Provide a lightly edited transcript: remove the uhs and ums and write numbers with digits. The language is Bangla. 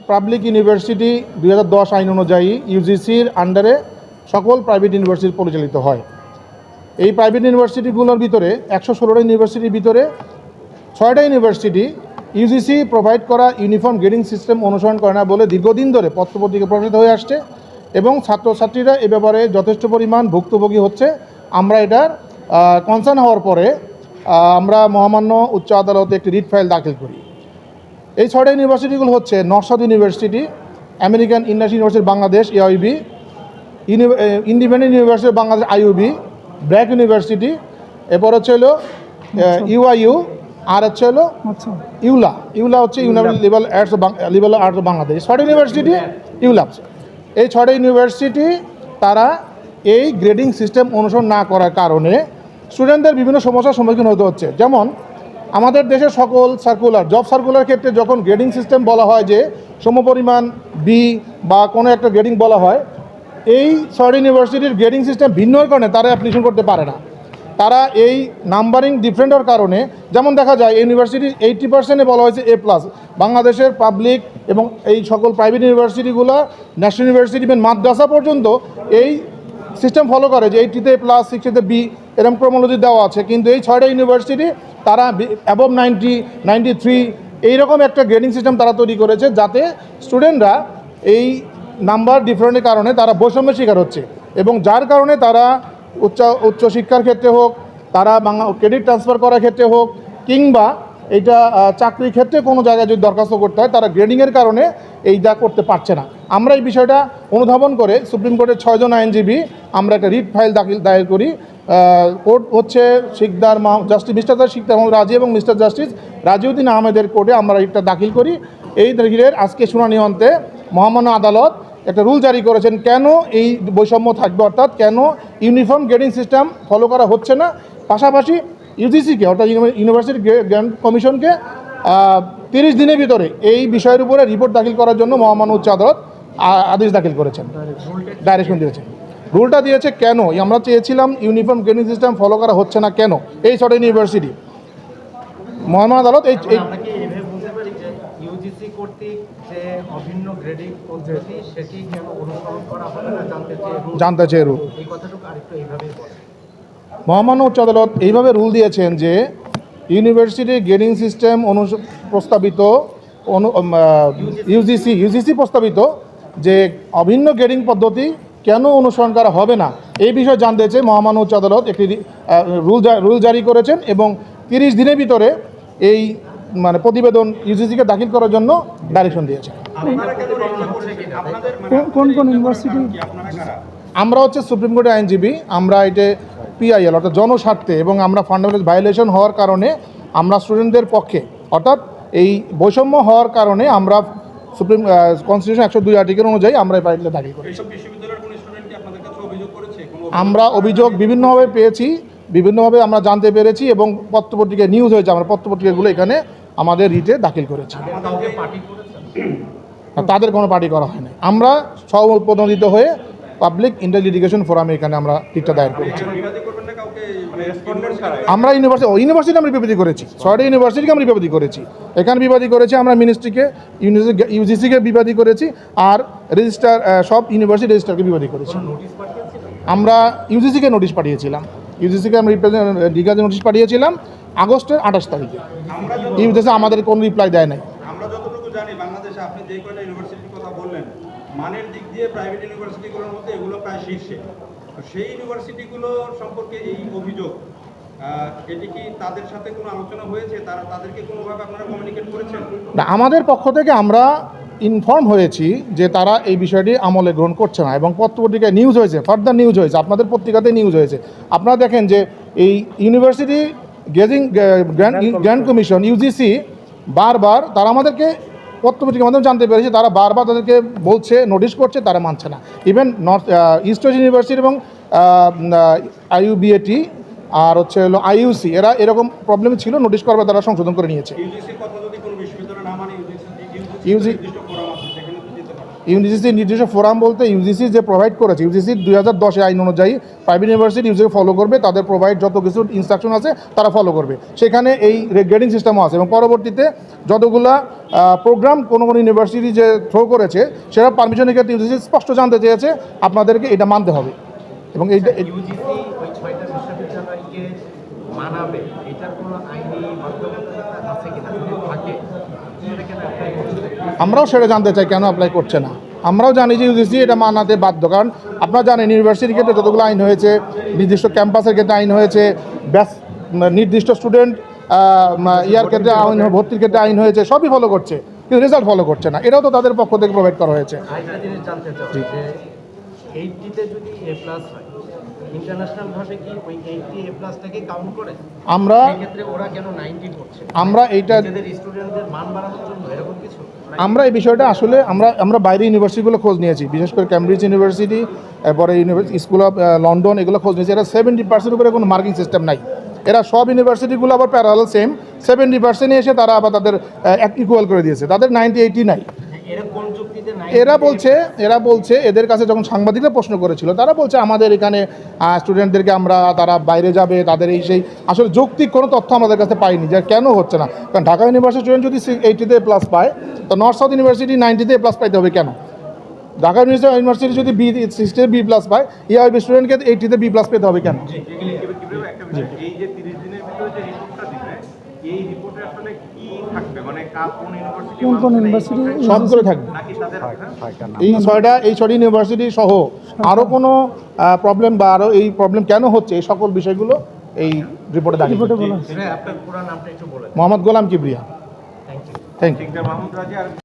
পাবলিক ইউনিভার্সিটি 2010 আইন অনুযায়ী ইউজিসির আন্ডারে সকল প্রাইভেট ইউনিভার্সিটি পরিচালিত হয়। এই প্রাইভেট ইউনিভার্সিটিগুলোর ভিতরে 116টা ইউনিভার্সিটির ভিতরে 6টা ইউনিভার্সিটি ইউজিসি প্রোভাইড করা ইউনিফর্ম গ্রেডিং সিস্টেম অনুসরণ করে না বলে দীর্ঘদিন ধরে পত্রপত্রিকা প্রকাশিত হয়ে আসছে এবং ছাত্রছাত্রীরা এ ব্যাপারে যথেষ্ট পরিমাণ ভুক্তভোগী হচ্ছে। আমরা এটার কনসার্ন হওয়ার পরে আমরা মহামান্য উচ্চ আদালতে একটি রিট ফাইল দাখিল করি। এই 6টা ইউনিভার্সিটিগুলো হচ্ছে north university, American international university Bangladesh AIUB, independent university Bangladesh IUB, BRAC university, এরপর হচ্ছে হলো UIU, আর হচ্ছে হলো ইউলা হচ্ছে লিবারাল আর্টস বাংলাদেশ। 6টা ইউনিভার্সিটি ইউলা। এই 6টা ইউনিভার্সিটি তারা এই গ্রেডিং সিস্টেম অনুসরণ না করার কারণে স্টুডেন্টদের বিভিন্ন সমস্যার সম্মুখীন হতে হচ্ছে। যেমন আমাদের দেশের সকল সার্কুলার, জব সার্কুলার ক্ষেত্রে যখন গ্রেডিং সিস্টেম বলা হয় যে সমপরিমাণ বি বা কোনো একটা গ্রেডিং বলা হয়, এই 6টা ইউনিভার্সিটির গ্রেডিং সিস্টেম ভিন্নর কারণে তারা অ্যাপ্লিকেশন করতে পারে না। তারা এই নাম্বারিং ডিফারেন্টের কারণে, যেমন দেখা যায় ইউনিভার্সিটির 80%-এ বলা হয়েছে A+। বাংলাদেশের পাবলিক এবং এই সকল প্রাইভেট ইউনিভার্সিটিগুলো, ন্যাশনাল ইউনিভার্সিটি এবং মাদ্রাসা পর্যন্ত এই সিস্টেম ফলো করে যে 80-তে A+, 60-তে B, এরকম ক্রমোলজি দেওয়া আছে। কিন্তু এই 6টা ইউনিভার্সিটি তারা অ্যাবভ 90, 93 এইরকম একটা গ্রেডিং সিস্টেম তারা তৈরি করেছে, যাতে স্টুডেন্টরা এই নাম্বার ডিফারেন্টের কারণে তারা বৈষম্যের শিকার হচ্ছে এবং যার কারণে তারা উচ্চশিক্ষার ক্ষেত্রে হোক, তারা ক্রেডিট ট্রান্সফার করার ক্ষেত্রে হোক, কিংবা এটা চাকরির ক্ষেত্রে কোনো জায়গায় যদি দরখাস্ত করতে হয়, তারা গ্রেডিংয়ের কারণে এইটা করতে পারছে না। আমরা এই বিষয়টা অনুধাবন করে সুপ্রিম কোর্টের 6 জন আইনজীবী আমরা একটা রিট ফাইল দায়ের করি। কোর্ট হচ্ছে মিস্টার শিকদার মোহাম্মদ রাজি এবং মিস্টার জাস্টিস রাজিউদ্দিন আহমেদের কোর্টে আমরা রিটটা দাখিল করি। এই রিটের আজকে শুনানি অন্তে মহামান্য আদালত একটা রুল জারি করেছেন কেন এই বৈষম্য থাকবে, অর্থাৎ কেন ইউনিফর্ম গ্রেডিং সিস্টেম ফলো করা হচ্ছে না। পাশাপাশি ইউজিসিকে অর্থাৎ ইউনিভার্সিটি গ্র্যান্ট কমিশনকে 30 দিনের ভিতরে এই বিষয়ের উপরে রিপোর্ট দাখিল করার জন্য মহামান্য উচ্চ আদালত আদেশ দাখিল করেছেন, ডাইরেকশন দিয়েছেন। রুলটা দিয়েছে কেন, আমরা চেয়েছিলাম ইউনিফর্ম গ্রেডিং সিস্টেম ফলো করা হচ্ছে না কেন এই 6টা ইউনিভার্সিটি। মহামান্য আদালত এই ইউজিসি কর্তৃক যে অভিন্ন গ্রেডিং পদ্ধতি সেটি কেন অনুসরণ করা হবে না জানতে চেয়ে রুল। এই কথাটুকু আরেকটু এইভাবেই বলেন। মহামান্য উচ্চ আদালত এইভাবে রুল দিয়েছেন যে ইউনিভার্সিটি গ্রেডিং সিস্টেম প্রস্তাবিত ইউজিসি প্রস্তাবিত যে অভিন্ন গ্রেডিং পদ্ধতি কেন অনুসরণ করা হবে না এই বিষয়ে জানতে চেয়ে মহামান্য উচ্চ আদালত একটি রুল জারি করেছেন এবং 30 দিনের ভিতরে এই প্রতিবেদন ইউজিসিকে দাখিল করার জন্য ডাইরেকশন দিয়েছেন। কোন ইউনিভার্সিটি? আমরা হচ্ছে সুপ্রিম কোর্টের আইনজীবী। আমরা এটা PIL অর্থাৎ জনস্বার্থে এবং আমরা ফান্ডামেন্টাল ভায়োলেশন হওয়ার কারণে আমরা স্টুডেন্টদের পক্ষে, অর্থাৎ এই বৈষম্য হওয়ার কারণে আমরা সুপ্রিম কনস্টিটিউশন 102 আর্টিকেল অনুযায়ী আমরা এই ফাইলটা দাখিল করি। আমরা অভিযোগ বিভিন্নভাবে পেয়েছি, বিভিন্নভাবে আমরা জানতে পেরেছি এবং পত্রপত্রিকায় নিউজ হয়েছে। আমরা পত্রপত্রিকাগুলো এখানে আমাদের রিটে দাখিল করেছি। তাদের কোনো পার্টি করা হয়নি। আমরা স্ব-উদ্বোধনিত হয়ে পাবলিক ইন্টারলিটিগেশন ফোরামে এখানে আমরা রিটটা দায়ের করেছি। আমরা ইউনিভার্সিটি আমরা বিবাদী করেছি, 6টা ইউনিভার্সিটিকে আমরা বিবাদী করেছি। এখানে বিবাদী করেছি আমরা মিনিস্ট্রিকে, ইউজিসিকে বিবাদী করেছি, আর রেজিস্ট্রার সব ইউনিভার্সিটি রেজিস্ট্রারকে বিবাদী করেছি। আমরা ইউজিসিকে নোটিশ পাঠিয়েছিলাম, ইউজিসিকে আমরা লিগাল নোটিশ পাঠিয়েছিলাম আগস্টের 28 তারিখে। ইউজিসি আমাদের কোনো রিপ্লাই দেয় নাই। আমরা যতটুকু জানি বাংলাদেশে আপনি যে কয়টা ইউনিভার্সিটির কথা বললেন, মানের দিক দিয়ে প্রাইভেট ইউনিভার্সিটিগুলোর মধ্যে এগুলো প্রায় শীর্ষে। সেই ইউনিভার্সিটিগুলো সম্পর্কে এই অভিযোগ, এটি কি তাদের সাথে কোনো আলোচনা হয়েছে? তাদেরকে কোনোভাবে আপনারা কমিউনিকেট করেছেন? না, আমাদের পক্ষ থেকে আমরা ইনফর্ম হয়েছি যে তারা এই বিষয়টি আমলে গ্রহণ করছে না এবং পত্রপত্রিকায় নিউজ হয়েছে, ফার্দার নিউজ হয়েছে, আপনাদের পত্রিকাতে নিউজ হয়েছে। আপনারা দেখেন যে এই ইউনিভার্সিটি গ্র্যান্ট কমিশন ইউজিসি বারবার তারা আমাদেরকে পত্রপত্রিকার মাধ্যমে জানতে পেরেছে, তারা বারবার তাদেরকে বলছে, নোটিশ করছে, তারা মানছে না। ইভেন ইস্ট ওয়েস্ট ইউনিভার্সিটি এবং IUBAT আর হচ্ছে হলো IUC এরা এরকম প্রবলেম ছিল, নোটিশ করবে, তারা সংশোধন করে নিয়েছে। ইউজিসি নির্দিষ্ট ফোরাম বলতে ইউজিসি যে প্রোভাইড করেছে, ইউজিসি 2010 আইন অনুযায়ী প্রাইভেট ইউনিভার্সিটি ইউজিসি ফলো করবে, তাদের প্রোভাইড যত কিছু ইনস্ট্রাকশন আছে তারা ফলো করবে। সেখানে এই গ্রেডিং সিস্টেমও আছে এবং পরবর্তীতে যতগুলা প্রোগ্রাম কোনো ইউনিভার্সিটি যে থ্রো করেছে সেটা পারমিশনের ক্ষেত্রে ইউজিসি স্পষ্ট জানতে চেয়েছে আপনাদেরকে এটা মানতে হবে এবং এইটা ইউজিসি ওই 6টা বিশ্ববিদ্যালয়কে মানাবে, এটার কোনো আইনি বাধ্যবাধকতা আছে কিনা, যদি থাকে সেটা কেন অ্যাপ্লাই করছে? আমরাও সেটা জানতে চাই কেন অ্যাপ্লাই করছে না। আমরাও জানি যে ইউজিসি এটা মানাতে বাধ্য, কারণ আপনারা জানেন ইউনিভার্সিটির ক্ষেত্রে যতগুলো আইন হয়েছে, নির্দিষ্ট ক্যাম্পাসের ক্ষেত্রে আইন হয়েছে, নির্দিষ্ট স্টুডেন্ট ইয়ার ক্ষেত্রে আইন, ভর্তির ক্ষেত্রে আইন হয়েছে, সবই ফলো করছে, কিন্তু রেজাল্ট ফলো করছে না। এটাও তো তাদের পক্ষ থেকে প্রোভাইড করা হয়েছে। আরেকটা জিনিস জানতে চাই যে 80তে যদি A+ হয়, ইন্টারন্যাশনাল ভাবে কি ওই 80 A+টাকে কাউন্ট করে? আমরা সেক্ষেত্রে ওরা কেন 90 করছে? আমরা এইটা নিজেদের স্টুডেন্টদের মান বাড়ানোর জন্য এরকম কিছু? আমরা এই বিষয়টা আসলে আমরা বাইরে ইউনিভার্সিটিগুলো খোঁজ নিয়েছি, বিশেষ করে ক্যামব্রিজ ইউনিভার্সিটি, এরপরে স্কুল অফ লন্ডন, এগুলো খোঁজ নিয়েছি। এরা 70% উপরে কোনো মার্কিং সিস্টেম নাই। এরা সব ইউনিভার্সিটিগুলো আবার প্যারালাল সেম 70% এসে তারা আবার তাদের ইকুয়াল করে দিয়েছে, তাদের 90-80 নাই। এরা কোন যুক্তিতে এরা বলছে এদের কাছে যখন সাংবাদিকরা প্রশ্ন করেছিল, তারা বলছে আমাদের এখানে স্টুডেন্টদেরকে তারা বাইরে যাবে, তাদের এই সেই, আসলে যৌক্তিক কোনো তথ্য আমাদের কাছে পাইনি যে কেন হচ্ছে না। কারণ ঢাকা ইউনিভার্সিটি স্টুডেন্ট যদি 80-তে A+ পায়, তো নর্থ সাউথ ইউনিভার্সিটি 90-তে A+ পাইতে হবে কেন? ঢাকা ইউনিভার্সিটি যদি 60-তে B+ পায়, ইআইবি স্টুডেন্টকে 80-তে B+ পেতে হবে কেন? একটা বিষয়, এই যে 30 দিনের ভিতরে যে রিপোর্টটা দিবে, এই রিপোর্টে আসলে কি থাকবে, মানে কোন ইউনিভার্সিটি সবগুলো থাকবে নাকি সাথে রাখবে? এই 6টি ইউনিভার্সিটি সহ আরও কোনো প্রবলেম বা আরও এই প্রবলেম কেন হচ্ছে, এই সকল বিষয়গুলো এই রিপোর্টে দাঁড়িয়ে আপনার পুরো নামটা একটু বলেন। Mohammad Golam Kibria. Thank you. Thank you. Mahmud Razi R